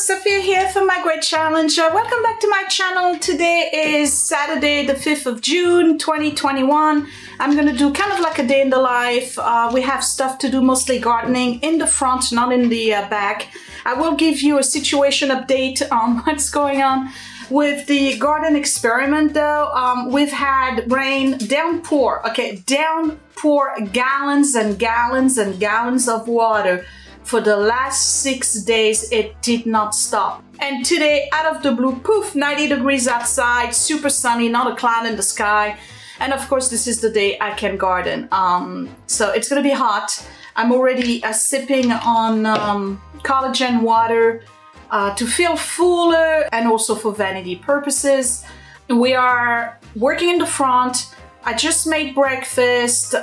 Sophia here from My Great Challenge. Welcome back to my channel. Today is Saturday the 5th of June 2021. I'm gonna do kind of like a day in the life. We have stuff to do, mostly gardening in the front, not in the back. I will give you a situation update on what's going on with the garden experiment though. We've had rain, downpour, downpour gallons and gallons and gallons of water. For the last 6 days, it did not stop. And today, out of the blue, poof, 90 degrees outside, super sunny, not a cloud in the sky. And of course, this is the day I can garden. So it's gonna be hot. I'm already sipping on collagen water to feel fuller and also for vanity purposes. We are working in the front. I just made breakfast.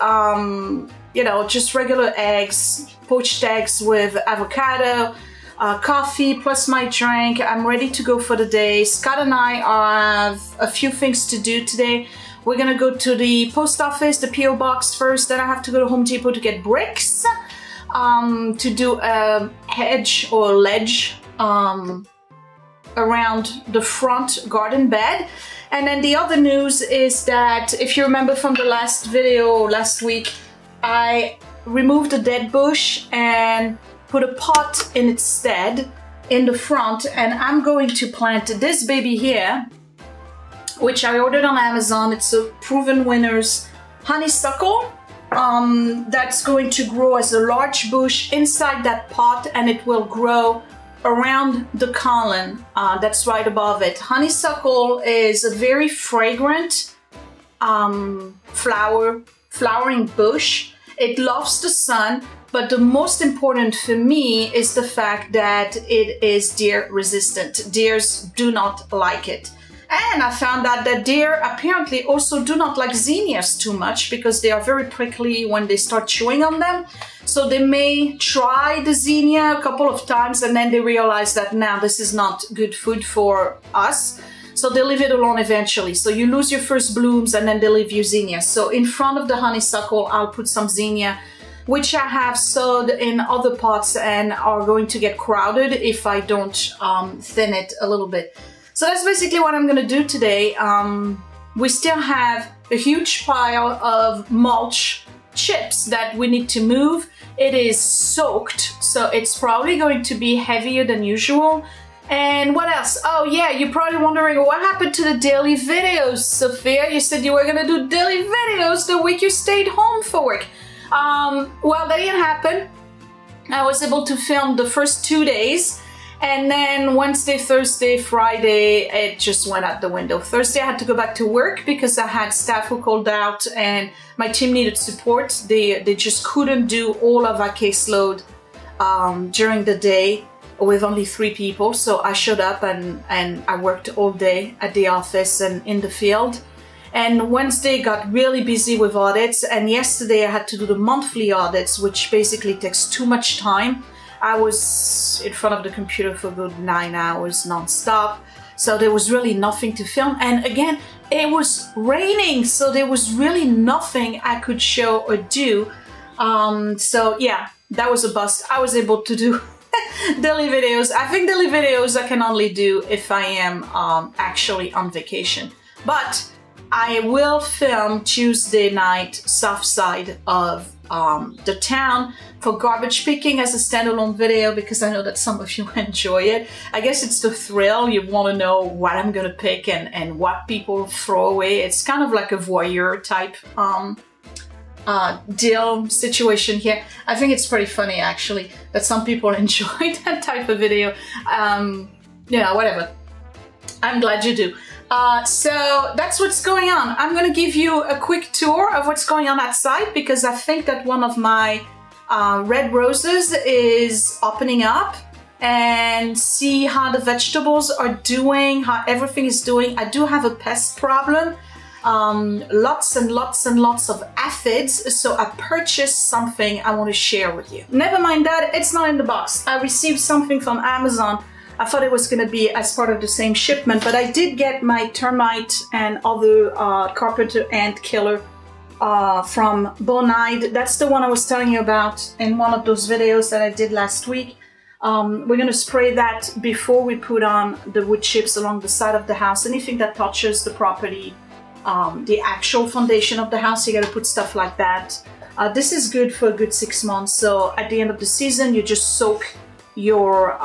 You know, just regular eggs, poached eggs with avocado, coffee plus my drink. I'm ready to go for the day. Scott and I have a few things to do today. We're gonna go to the post office, the PO box first, then I have to go to Home Depot to get bricks to do a hedge or ledge around the front garden bed. And then the other news is that, if you remember from the last video last week, I removed a dead bush and put a pot in its stead in the front, and I'm going to plant this baby here, which I ordered on Amazon. It's a proven winner's honeysuckle that's going to grow as a large bush inside that pot, and it will grow around the column that's right above it. Honeysuckle is a very fragrant flowering bush. It loves the sun, but the most important for me is the fact that it is deer resistant. Deers do not like it. And I found out that deer apparently also do not like zinnias too much because they are very prickly when they start chewing on them. So they may try the zinnia a couple of times and then they realize that now this is not good food for us. So they leave it alone eventually. So you lose your first blooms and then they leave you zinnia. So in front of the honeysuckle, I'll put some zinnia, which I have sowed in other pots and are going to get crowded if I don't thin it a little bit. So that's basically what I'm gonna do today. We still have a huge pile of mulch chips that we need to move. It is soaked, so it's probably going to be heavier than usual. And what else? Oh yeah, you're probably wondering what happened to the daily videos, Sophia. You said you were gonna do daily videos the week you stayed home for work. Well, that didn't happen. I was able to film the first 2 days, and then Wednesday, Thursday, Friday, it just went out the window. Thursday I had to go back to work because I had staff who called out and my team needed support. They just couldn't do all of our caseload during the day with only 3 people. So I showed up and I worked all day at the office and in the field. And Wednesday got really busy with audits, and yesterday I had to do the monthly audits, which basically takes too much time. I was in front of the computer for a good 9 hours non-stop, so there was really nothing to film. And again, it was raining, so there was really nothing I could show or do. So yeah, that was a bust. I was able to do daily videos. I think daily videos I can only do if I am actually on vacation. But I will film Tuesday night south side of the town for garbage picking as a standalone video, because I know that some of you enjoy it. I guess it's the thrill. You want to know what I'm gonna pick and what people throw away. It's kind of like a voyeur type deal situation here. I think it's pretty funny actually that some people enjoy that type of video. You know, whatever. I'm glad you do. So that's what's going on. I'm gonna give you a quick tour of what's going on outside because I think that one of my red roses is opening up, and see how the vegetables are doing, how everything is doing. I do have a pest problem. Lots and lots and lots of aphids, so I purchased something I want to share with you. Never mind that, it's not in the box. I received something from Amazon. I thought it was going to be as part of the same shipment, but I did get my termite and other Carpenter Ant Killer from Bonide. That's the one I was telling you about in one of those videos that I did last week. We're going to spray that before we put on the wood chips along the side of the house. Anything that touches the property, the actual foundation of the house, you got to put stuff like that. This is good for a good 6 months. So at the end of the season, you just soak your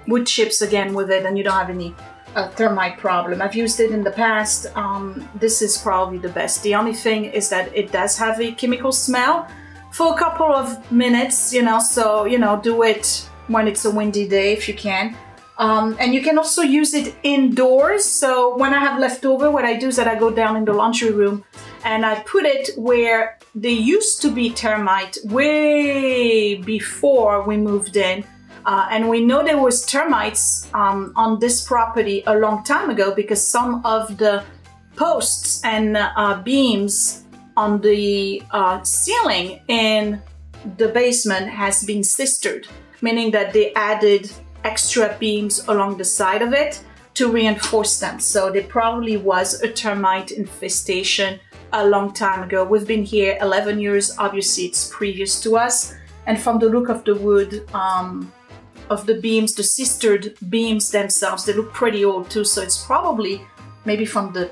wood chips again with it and you don't have any termite problem. I've used it in the past. This is probably the best. The only thing is that it does have a chemical smell for a couple of minutes, you know, so, you know, do it when it's a windy day if you can. And you can also use it indoors. So when I have leftover, what I do is that I go down in the laundry room and I put it where there used to be termite way before we moved in. And we know there was termites on this property a long time ago because some of the posts and beams on the ceiling in the basement has been sistered, meaning that they added extra beams along the side of it to reinforce them. So there probably was a termite infestation a long time ago. We've been here 11 years, obviously it's previous to us. And from the look of the wood, of the beams, the sistered beams themselves, they look pretty old too. So it's probably maybe from the,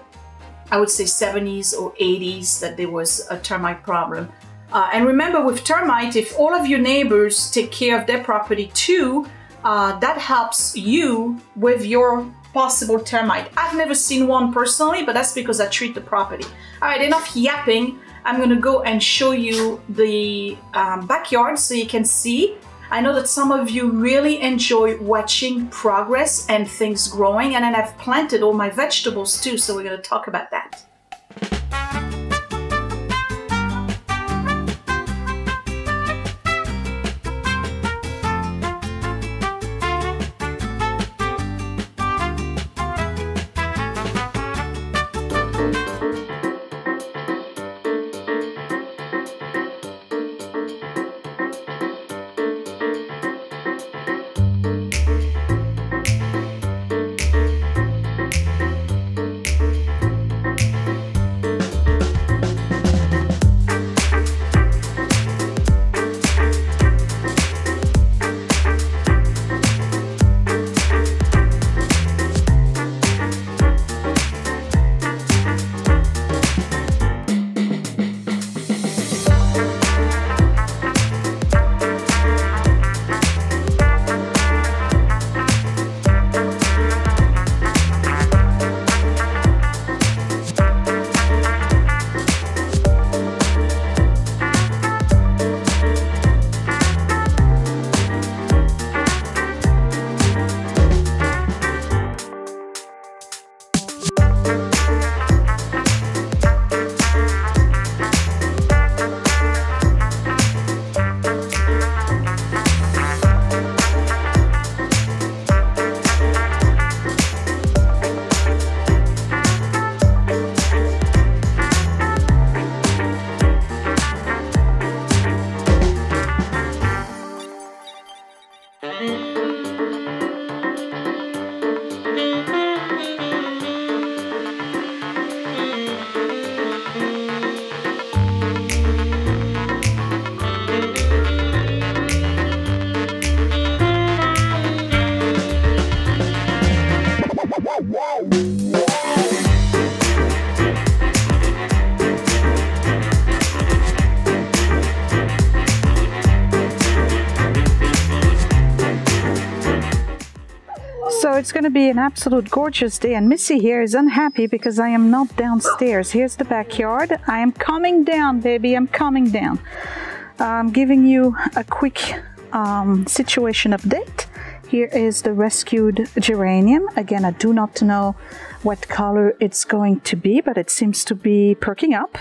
I would say 70s or 80s that there was a termite problem. And remember with termite, if all of your neighbors take care of their property too, that helps you with your possible termite. I've never seen one personally, but that's because I treat the property. All right, enough yapping. I'm gonna go and show you the backyard so you can see. I know that some of you really enjoy watching progress and things growing, and then I've planted all my vegetables too, so we're gonna talk about that. So it's going to be an absolute gorgeous day, and Missy here is unhappy because I am not downstairs. Here's the backyard. I am coming down, baby. I'm coming down. I'm giving you a quick situation update. Here is the rescued geranium. Again, I do not know what color it's going to be, but it seems to be perking up.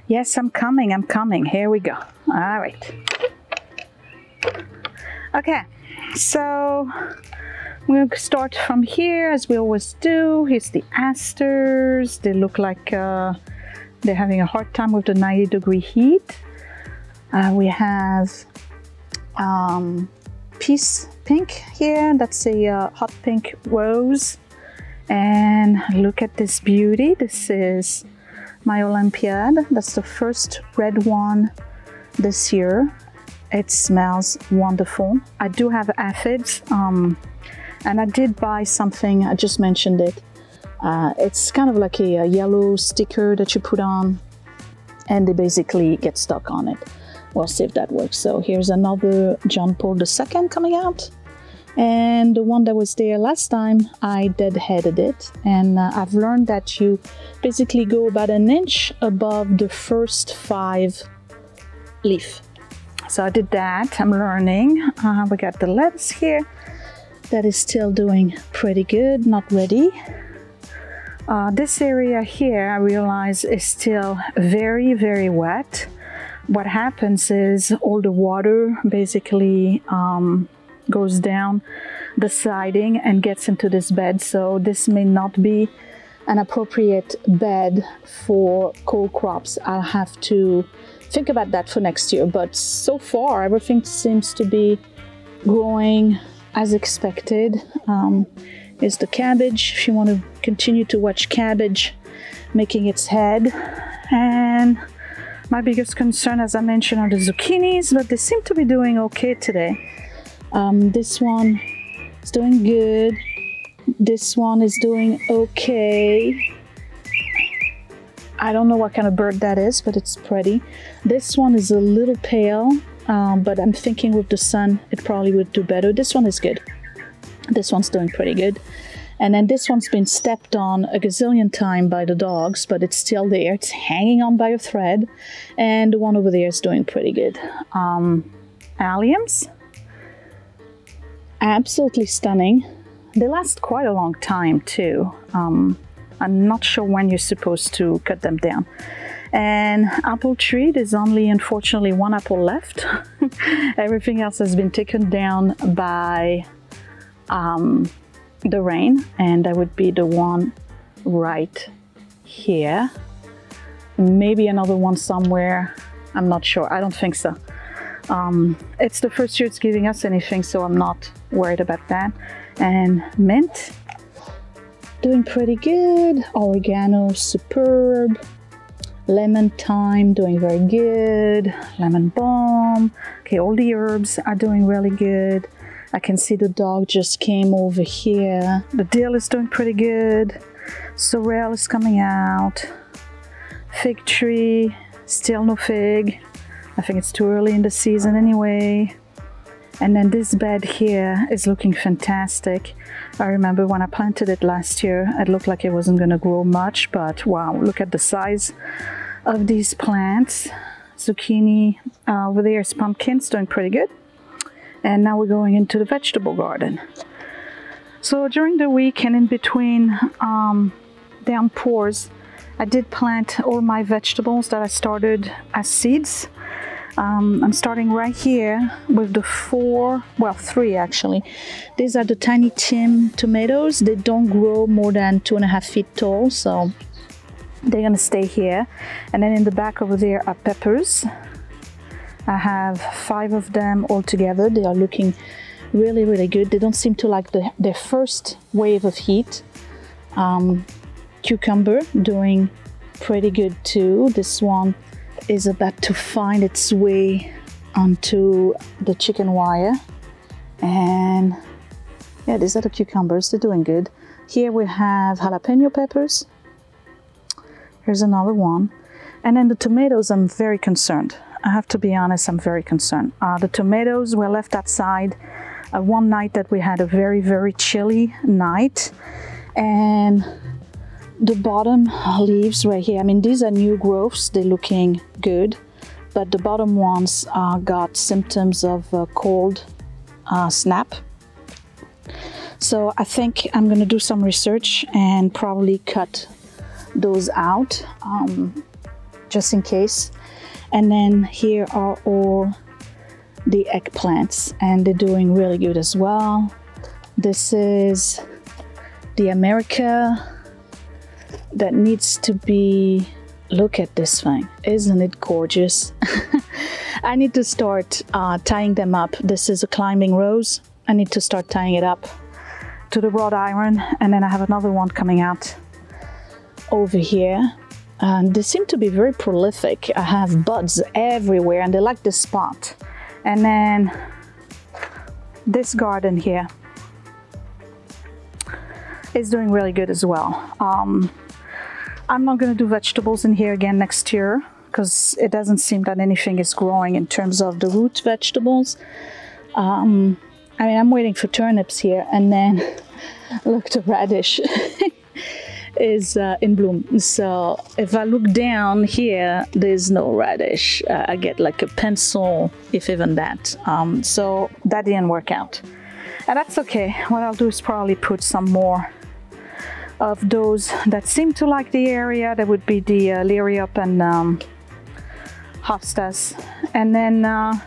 Yes, I'm coming, I'm coming. Here we go. All right. Okay, so we'll start from here as we always do. Here's the asters. They look like they're having a hard time with the 90-degree heat. We have peace pink here. That's a hot pink rose. And look at this beauty. This is my Olympiad. That's the first red one this year. It smells wonderful. I do have aphids, and I did buy something, I just mentioned it. It's kind of like a yellow sticker that you put on, and they basically get stuck on it. We'll see if that works. So here's another John Paul II coming out. And the one that was there last time, I deadheaded it. And I've learned that you basically go about an inch above the first 5 leaf. So I did that. I'm learning. We got the lettuce here that is still doing pretty good, not ready. This area here, I realize, is still very, very wet. What happens is all the water basically goes down the siding and gets into this bed, so this may not be an appropriate bed for cold crops. I'll have to think about that for next year, but so far everything seems to be growing as expected. Is the cabbage, if you want to continue to watch cabbage making its head. And my biggest concern, as I mentioned, are the zucchinis, but they seem to be doing okay today. This one is doing good. This one is doing okay. I don't know what kind of bird that is, but it's pretty. This one is a little pale, but I'm thinking with the sun it probably would do better. This one is good. This one's doing pretty good. And then this one's been stepped on a gazillion times by the dogs, but it's still there. It's hanging on by a thread. And the one over there is doing pretty good. Alliums, absolutely stunning. They last quite a long time too. I'm not sure when you're supposed to cut them down. And apple tree, there's only unfortunately 1 apple left. Everything else has been taken down by the rain, and that would be the one right here. Maybe another one somewhere, I'm not sure. I don't think so. It's the first year it's giving us anything, so I'm not worried about that. And mint, doing pretty good. Oregano, superb. Lemon thyme, doing very good. Lemon balm. Okay, all the herbs are doing really good. I can see the dog just came over here. The dill is doing pretty good. Sorrel is coming out. Fig tree, still no fig. I think it's too early in the season anyway. And then this bed here is looking fantastic. I remember when I planted it last year, it looked like it wasn't gonna grow much, but wow, look at the size of these plants. Zucchini, over there is pumpkins, doing pretty good. And now we're going into the vegetable garden. So during the week and in between downpours, I did plant all my vegetables that I started as seeds. I'm starting right here with the 3 actually. These are the tiny Tim tomatoes. They don't grow more than 2.5 feet tall, so they're gonna stay here. And then in the back over there are peppers. I have 5 of them all together. They are looking really, really good. They don't seem to like their first wave of heat. Cucumber, doing pretty good too. This one is about to find its way onto the chicken wire. And yeah, these are the cucumbers. They're doing good. Here we have jalapeno peppers. Here's another one. And then the tomatoes, I'm very concerned. I have to be honest, I'm very concerned. The tomatoes were left outside one night that we had a very, very chilly night. And the bottom leaves right here, I mean, these are new growths, they're looking good. But the bottom ones got symptoms of cold snap. So I think I'm gonna do some research and probably cut those out just in case. And then here are all the eggplants, and they're doing really good as well. This is the America that needs to be, look at this thing, isn't it gorgeous? I need to start tying them up. This is a climbing rose. I need to start tying it up to the wrought iron, and then I have another one coming out over here. And they seem to be very prolific. I have buds everywhere and they like this spot. And then this garden here is doing really good as well. I'm not going to do vegetables in here again next year because it doesn't seem that anything is growing in terms of the root vegetables. I mean, I'm waiting for turnips here, and then look, the radish is in bloom. So if I look down here, there's no radish. I get like a pencil, if even that. So that didn't work out. And that's okay. What I'll do is probably put some more of those that seem to like the area. That would be the Liriop and Hostas. And then, I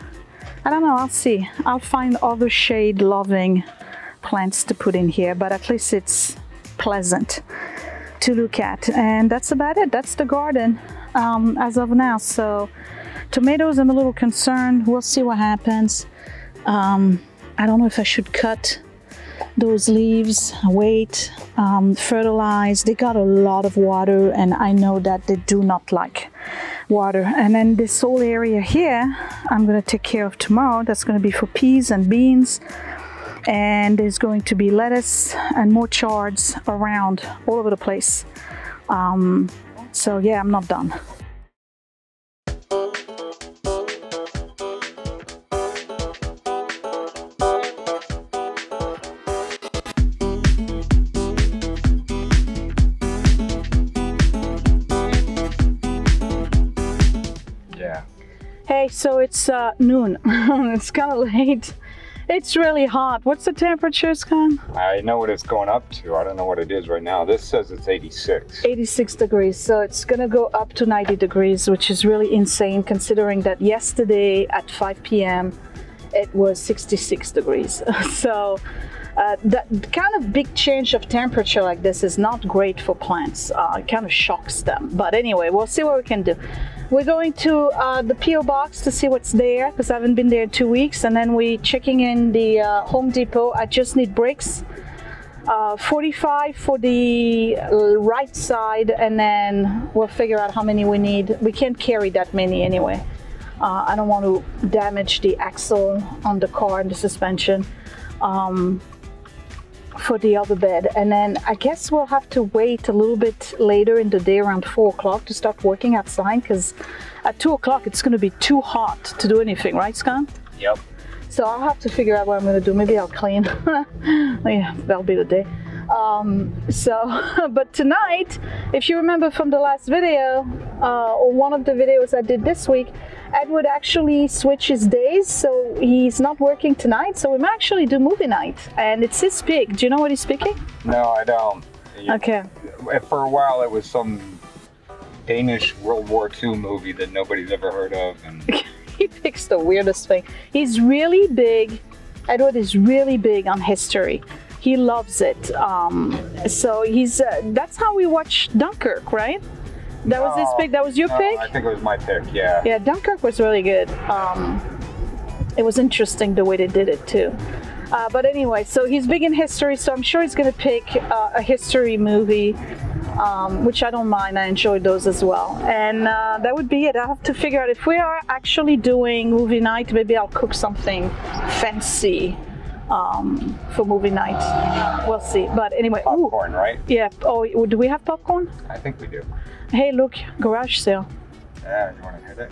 don't know, I'll see. I'll find other shade-loving plants to put in here, but at least it's pleasant to look at. And that's about it. That's the garden as of now. So tomatoes, I'm a little concerned. We'll see what happens. I don't know if I should cut those leaves, wait, fertilize. They got a lot of water, and I know that they do not like water. And then this whole area here, I'm going to take care of tomorrow. That's going to be for peas and beans. And there's going to be lettuce and more chards around all over the place. So yeah, I'm not done. Hey, so it's noon. It's kind of late. It's really hot. What's the temperature, Scott? I know what it's going up to. I don't know what it is right now. This says it's 86. 86 degrees. So it's going to go up to 90 degrees, which is really insane considering that yesterday at 5 p.m. it was 66 degrees. So that kind of big change of temperature like this is not great for plants. It kind of shocks them. But anyway, we'll see what we can do. We're going to the P.O. box to see what's there because I haven't been there in 2 weeks, and then we're checking in the Home Depot. I just need bricks, 45 for the right side, and then we'll figure out how many we need. We can't carry that many anyway. I don't want to damage the axle on the car and the suspension for the other bed. And then I guess we'll have to wait a little bit later in the day, around 4 o'clock, to start working outside, because at 2 o'clock it's going to be too hot to do anything, right, Scott? Yep. So I'll have to figure out what I'm going to do. Maybe I'll clean. Yeah, that'll be the day. But tonight, if you remember from the last video, or one of the videos I did this week, Edward actually switched his days, so he's not working tonight, so we might actually do movie night. And it's his pick. Do you know what he's picking? No, I don't. Okay. For a while, it was some Danish World War II movie that nobody's ever heard of. And He picks the weirdest thing. He's really big. Edward is really big on history. He loves it. So he's that's how we watched Dunkirk, right? That was his pick. That was your pick? I think it was my pick, yeah. Yeah, Dunkirk was really good. It was interesting the way they did it too. But anyway, so he's big in history, so I'm sure he's going to pick a history movie, which I don't mind. I enjoy those as well. And that would be it. I have to figure out if we are actually doing movie night, maybe I'll cook something fancy for movie night. We'll see. But anyway. Popcorn, right? Yeah. Oh, do we have popcorn? I think we do. Hey, look, garage sale. Yeah, you want to hit it?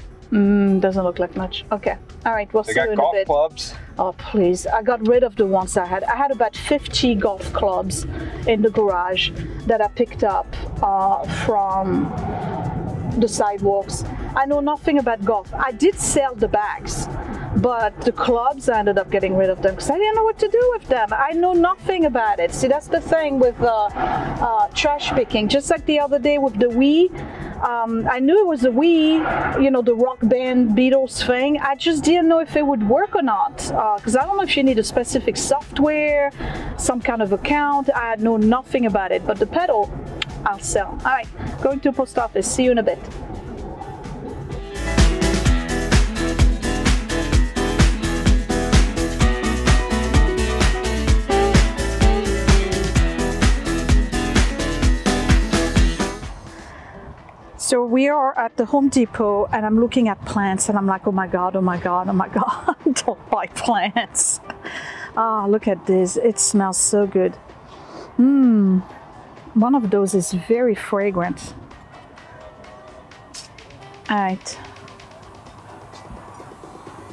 Doesn't look like much. Okay. All right, we'll see you in a bit. They got golf clubs. Oh, please. I got rid of the ones I had. I had about 50 golf clubs in the garage that I picked up from the sidewalks. I know nothing about golf. I did sell the bags, but the clubs, I ended up getting rid of them because I didn't know what to do with them. I know nothing about it. See, that's the thing with trash picking. Just like the other day with the Wii. I knew it was a Wii, you know, the rock band Beatles thing. I just didn't know if it would work or not. Because I don't know if you need a specific software, some kind of account. I know nothing about it. But the pedal, I'll sell. All right, going to the post office. See you in a bit. So we are at the Home Depot and I'm looking at plants and I'm like, oh my God, oh my God, oh my God, don't buy plants. Oh, look at this. It smells so good. One of those is very fragrant. All right.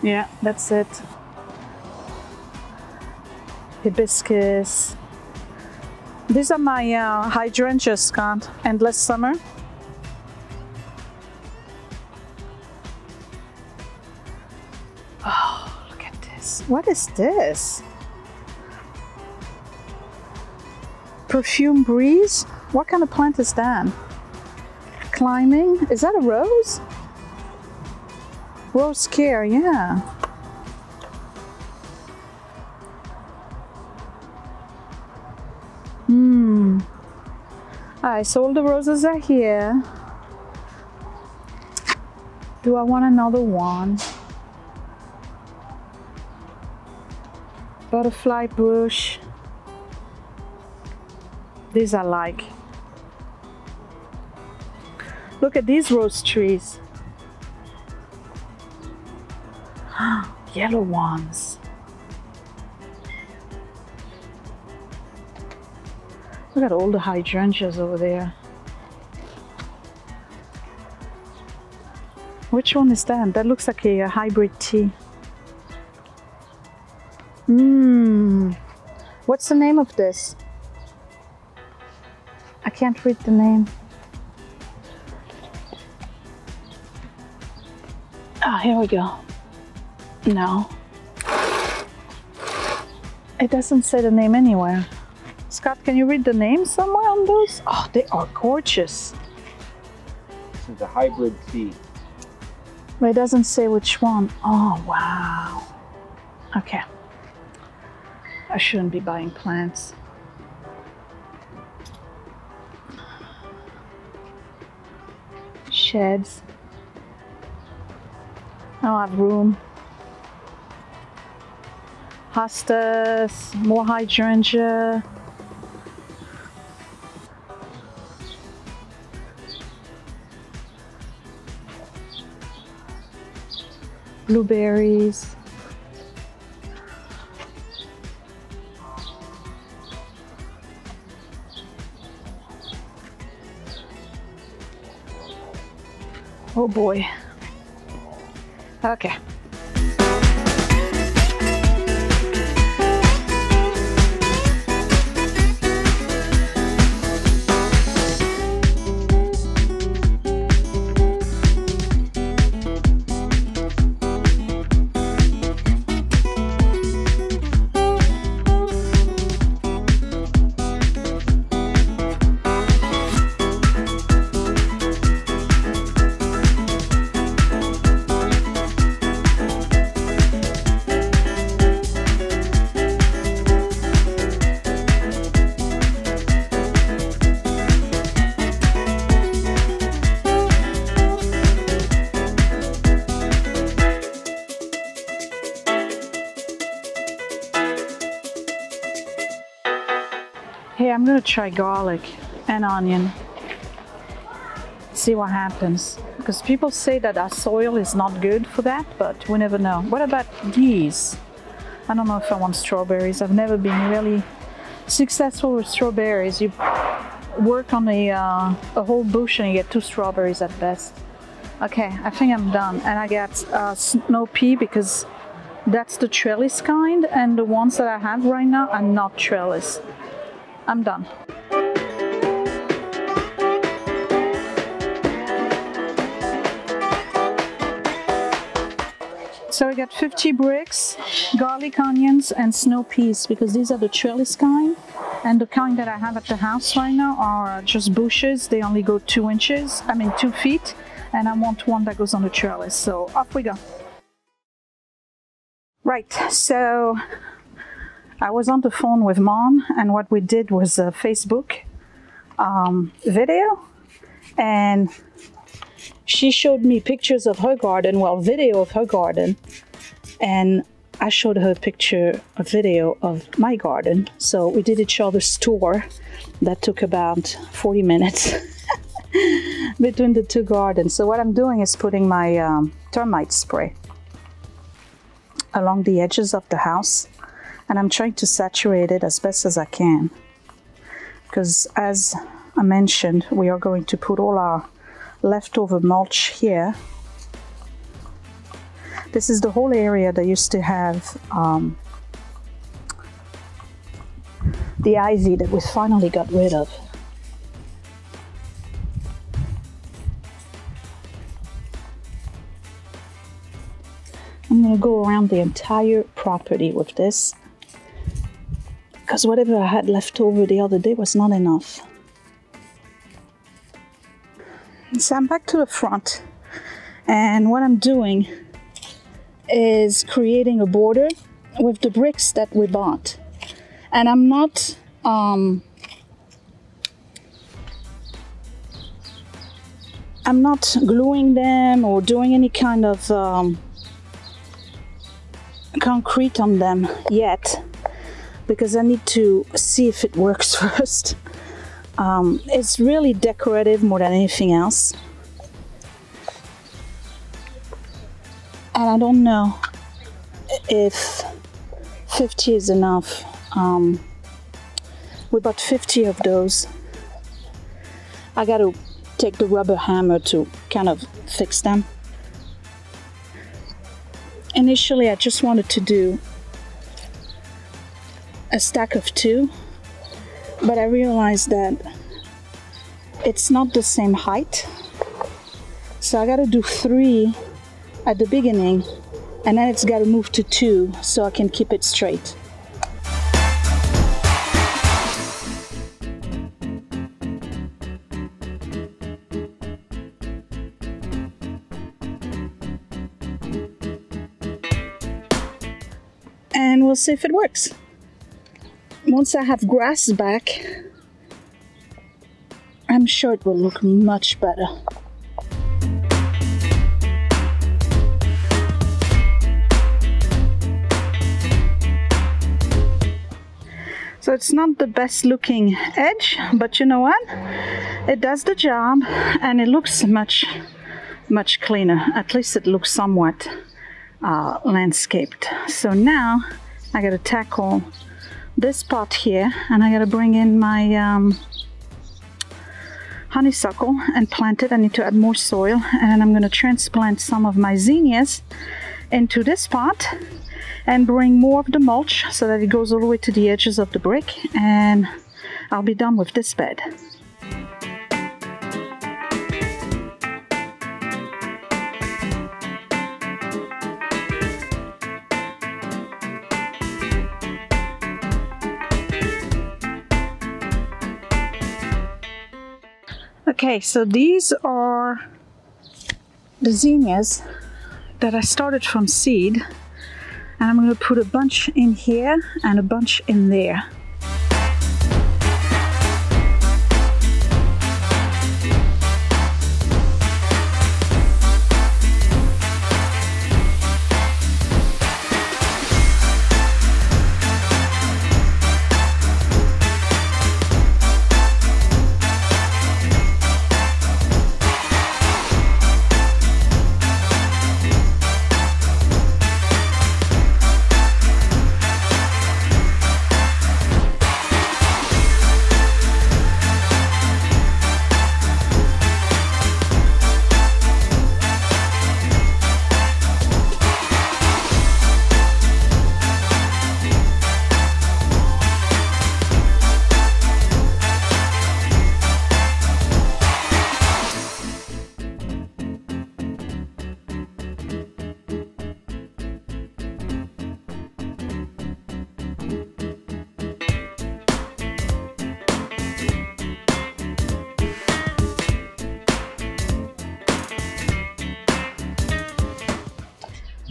Yeah, that's it. Hibiscus. These are my hydrangeas, Scott. Endless Summer. Oh, look at this. What is this? Perfume Breeze? What kind of plant is that? Climbing? Is that a rose? Rose Care, yeah. Alright, so all the roses are here. Do I want another one? Butterfly bush. These I like. Look at these rose trees. Yellow ones. Look at all the hydrangeas over there. Which one is that? That looks like a hybrid tea. What's the name of this? I can't read the name. Ah, here we go. No. It doesn't say the name anywhere. Scott, can you read the name somewhere on those? Oh, they are gorgeous. This is a hybrid tea. But it doesn't say which one. Oh, wow. Okay. I shouldn't be buying plants. Sheds. I don't have room. Hostas, more hydrangea. Blueberries. Oh boy. Okay. Hey, I'm gonna try garlic and onion. See what happens. Because people say that our soil is not good for that, but we never know. What about these? I don't know if I want strawberries. I've never been really successful with strawberries. You work on a whole bush and you get 2 strawberries at best. Okay, I think I'm done. And I got snow pea because that's the trellis kind, and the ones that I have right now are not trellis. I'm done. So I got 50 bricks, garlic, onions, and snow peas because these are the trellis kind. And the kind that I have at the house right now are just bushes. They only go 2 feet. And I want one that goes on the trellis. So off we go. Right, so I was on the phone with Mom, and what we did was a Facebook video, and she showed me pictures of her garden, well, video of her garden, and I showed her a video of my garden. So we did each other's tour. That took about 40 minutes. between the two gardens. So what I'm doing is putting my termite spray along the edges of the house, and I'm trying to saturate it as best as I can, because as I mentioned, we are going to put all our leftover mulch here. This is the whole area that used to have the ivy that we finally got rid of. I'm going to go around the entire property with this, because whatever I had left over the other day was not enough. So I'm back to the front, and what I'm doing is creating a border with the bricks that we bought. And I'm not gluing them or doing any kind of concrete on them yet, because I need to see if it works first. It's really decorative more than anything else, and I don't know if 50 is enough. We bought 50 of those. I got to take the rubber hammer to kind of fix them. Initially, I just wanted to do a stack of 2, but I realized that it's not the same height. So I got to do 3 at the beginning, and then it's got to move to 2 so I can keep it straight. And we'll see if it works. Once I have grass back, I'm sure it will look much better. So it's not the best looking edge, but you know what? It does the job, and it looks much cleaner. At least it looks somewhat landscaped. So now I gotta tackle this pot here, and I gotta bring in my honeysuckle and plant it. I need to add more soil, and I'm gonna transplant some of my zinnias into this pot and bring more of the mulch so that it goes all the way to the edges of the brick, and I'll be done with this bed. Okay, so these are the zinnias that I started from seed, and I'm going to put a bunch in here and a bunch in there.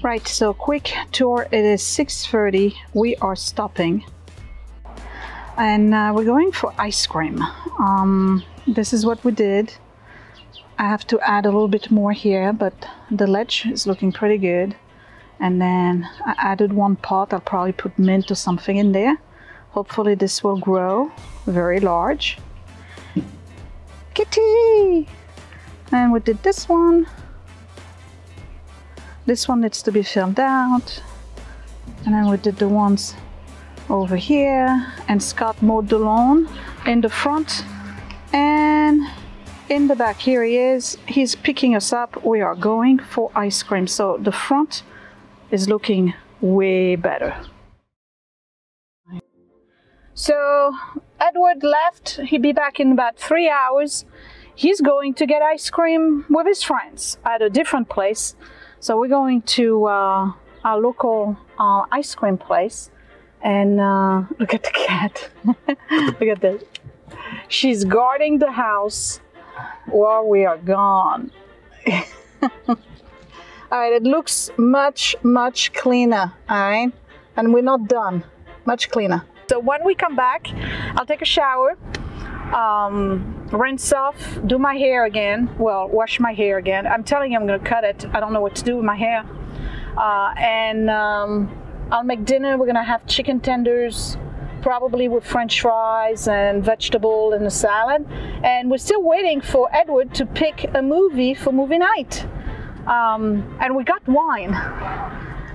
Right, so quick tour. It is 6:30. We are stopping, and we're going for ice cream. This is what we did. I have to add a little bit more here, but the ledge is looking pretty good. And then I added one pot. I'll probably put mint or something in there. Hopefully this will grow very large. Kitty! And we did this one. This one needs to be filled out. And then we did the ones over here. And Scott mowed the lawn in the front and in the back. Here he is. He's picking us up. We are going for ice cream. So the front is looking way better. So Edward left. He'll be back in about 3 hours. He's going to get ice cream with his friends at a different place. So we're going to our local ice cream place. And look at the cat. Look at that. She's guarding the house while we are gone. All right, it looks much, much cleaner. All right, and we're not done. Much cleaner. So when we come back, I'll take a shower, rinse off, do my hair again. Well, wash my hair again. I'm telling you, I'm gonna cut it. I don't know what to do with my hair. And I'll make dinner. We're gonna have chicken tenders, probably with French fries and vegetable and a salad. And we're still waiting for Edward to pick a movie for movie night. And we got wine.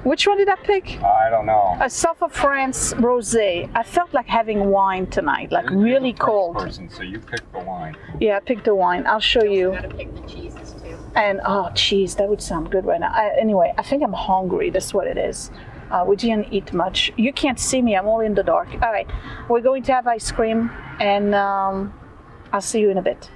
Which one did I pick? I don't know. A South of France rosé. I felt like having wine tonight, like really cold. Person, so you picked the wine. Yeah, I picked the wine. I'll show you. Gotta pick the cheeses too. And oh, cheese, that would sound good right now. Anyway, I think I'm hungry. That's what it is. We didn't eat much. You can't see me. I'm all in the dark. All right, we're going to have ice cream, and I'll see you in a bit.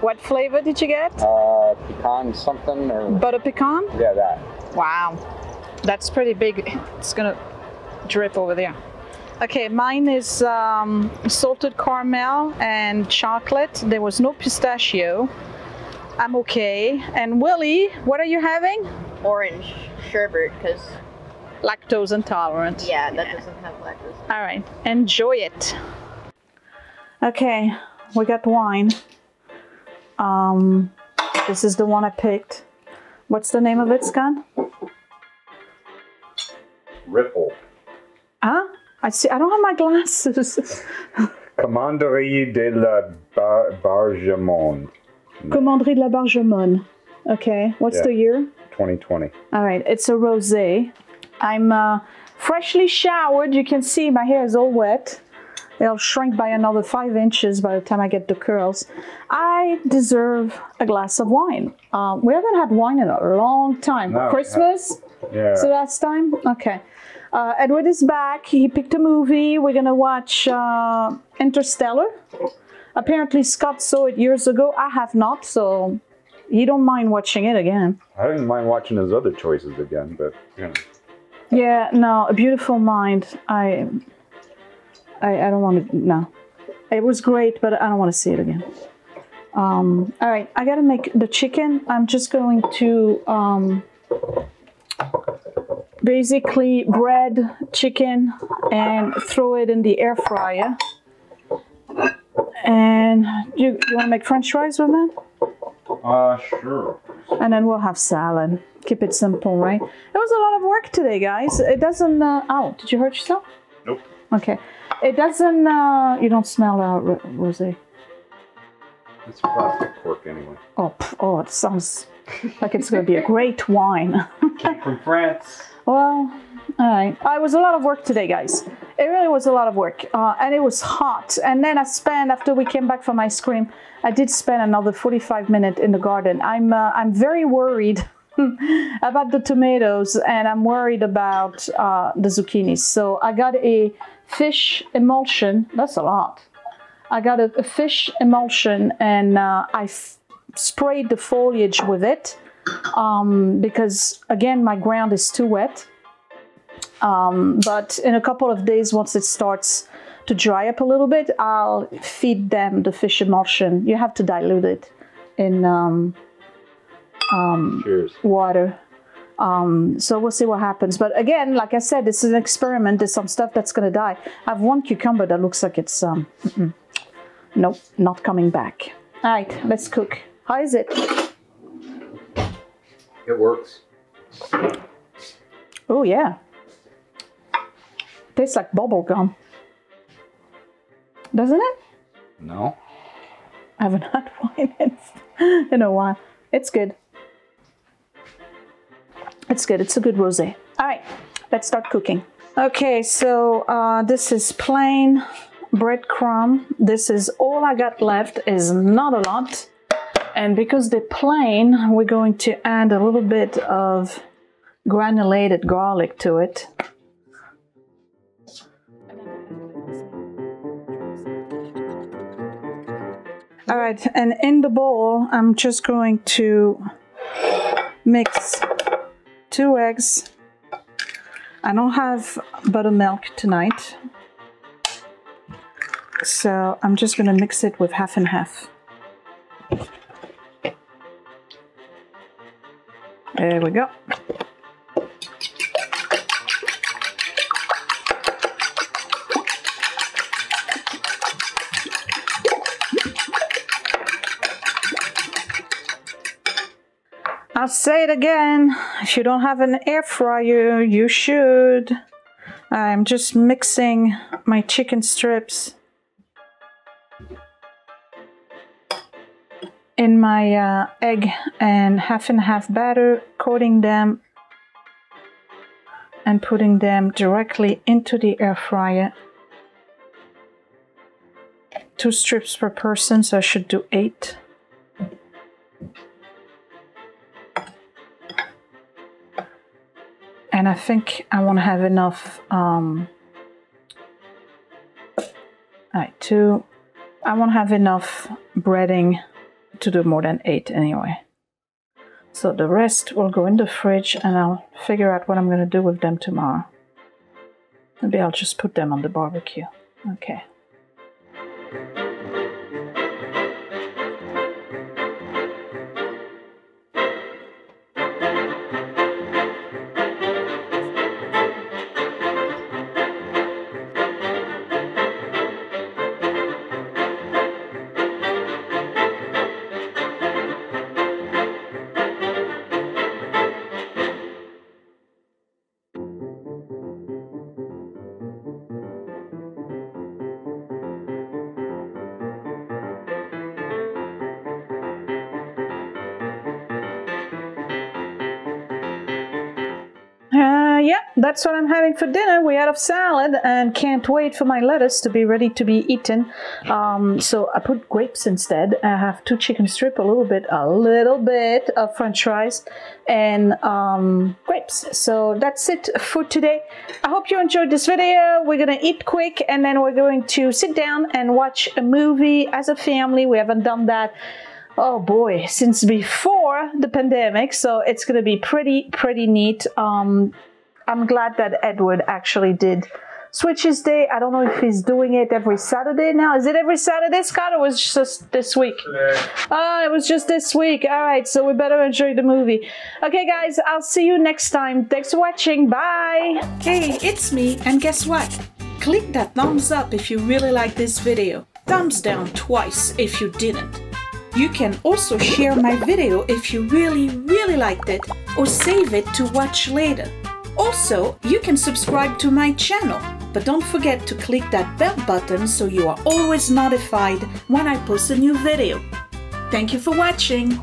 What flavor did you get? Pecan something or... Butter pecan? Yeah, that. Wow. That's pretty big. It's gonna drip over there. Okay, mine is salted caramel and chocolate. There was no pistachio. I'm okay. And Willie, what are you having? Orange sherbet, because... Lactose intolerant. Yeah, that doesn't have lactose. All right, enjoy it. Okay, we got wine. This is the one I picked. What's the name of it, Scott? Ripple. Huh? I see. I don't have my glasses. Commanderie de la Bargemon. Commanderie de la Bargemon. Okay. What's the year? 2020. All right. It's a rosé. I'm freshly showered. You can see my hair is all wet. It'll shrink by another 5 inches by the time I get the curls. I deserve a glass of wine. We haven't had wine in a long time. No, Christmas? Yeah. So last time? Okay. Edward is back. He picked a movie. We're going to watch Interstellar. Apparently Scott saw it years ago. I have not, so he don't mind watching it again. I didn't mind watching his other choices again, but, you know. Yeah, no, A Beautiful Mind. I don't want to, no. It was great, but I don't want to see it again. All right, I gotta make the chicken. I'm just going to basically bread chicken and throw it in the air fryer. And you want to make French fries with that? Sure. And then we'll have salad. Keep it simple, right? It was a lot of work today, guys. It doesn't, oh, did you hurt yourself? Nope. Okay. It doesn't, you don't smell rosé. It's plastic cork anyway. Oh, it sounds like it's going to be a great wine. Came from France. Well, all right. It was a lot of work today, guys. It really was a lot of work. And it was hot. And then I spent, after we came back from ice cream, I did spend another 45 minutes in the garden. I'm very worried about the tomatoes, and I'm worried about the zucchinis. So I got a fish emulsion. That's a lot. I got a fish emulsion, and I sprayed the foliage with it because, again, my ground is too wet. But in a couple of days, once it starts to dry up a little bit, I'll feed them the fish emulsion. You have to dilute it in water. So we'll see what happens. But again, like I said, this is an experiment. There's some stuff that's going to die. I have one cucumber that looks like it's, nope, not coming back. All right, let's cook. How is it? It works. Oh yeah. Tastes like bubble gum. Doesn't it? No. I haven't had wine in a while. It's good. It's good. It's a good rosé. All right, let's start cooking. Okay, so this is plain breadcrumb. This is all I got left, is not a lot. And because they're plain, we're going to add a little bit of granulated garlic to it. All right, and in the bowl, I'm just going to mix 2 eggs. I don't have buttermilk tonight, so I'm just going to mix it with half and half. There we go. I'll say it again, if you don't have an air fryer, you should. I'm just mixing my chicken strips in my egg and half batter, coating them and putting them directly into the air fryer. 2 strips per person, so I should do 8. And I think I want to have enough, all right, 2. I won't have enough breading to do more than 8 anyway. So the rest will go in the fridge and I'll figure out what I'm going to do with them tomorrow. Maybe I'll just put them on the barbecue. Okay. Yeah, that's what I'm having for dinner. We had a salad and can't wait for my lettuce to be ready to be eaten. So I put grapes instead. I have 2 chicken strip, a little bit of French fries, and grapes. So that's it for today. I hope you enjoyed this video. We're gonna eat quick and then we're going to sit down and watch a movie as a family. We haven't done that, oh boy, since before the pandemic, so it's gonna be pretty neat. I'm glad that Edward actually did switch his day. I don't know if he's doing it every Saturday now. Is it every Saturday, Scott, or was it just this week? Oh, it was just this week. All right, so we better enjoy the movie. Okay, guys, I'll see you next time. Thanks for watching. Bye. Hey, it's me, and guess what? Click that thumbs up if you really like this video. Thumbs down twice if you didn't. You can also share my video if you really liked it, or save it to watch later. Also, you can subscribe to my channel, but don't forget to click that bell button so you are always notified when I post a new video. Thank you for watching.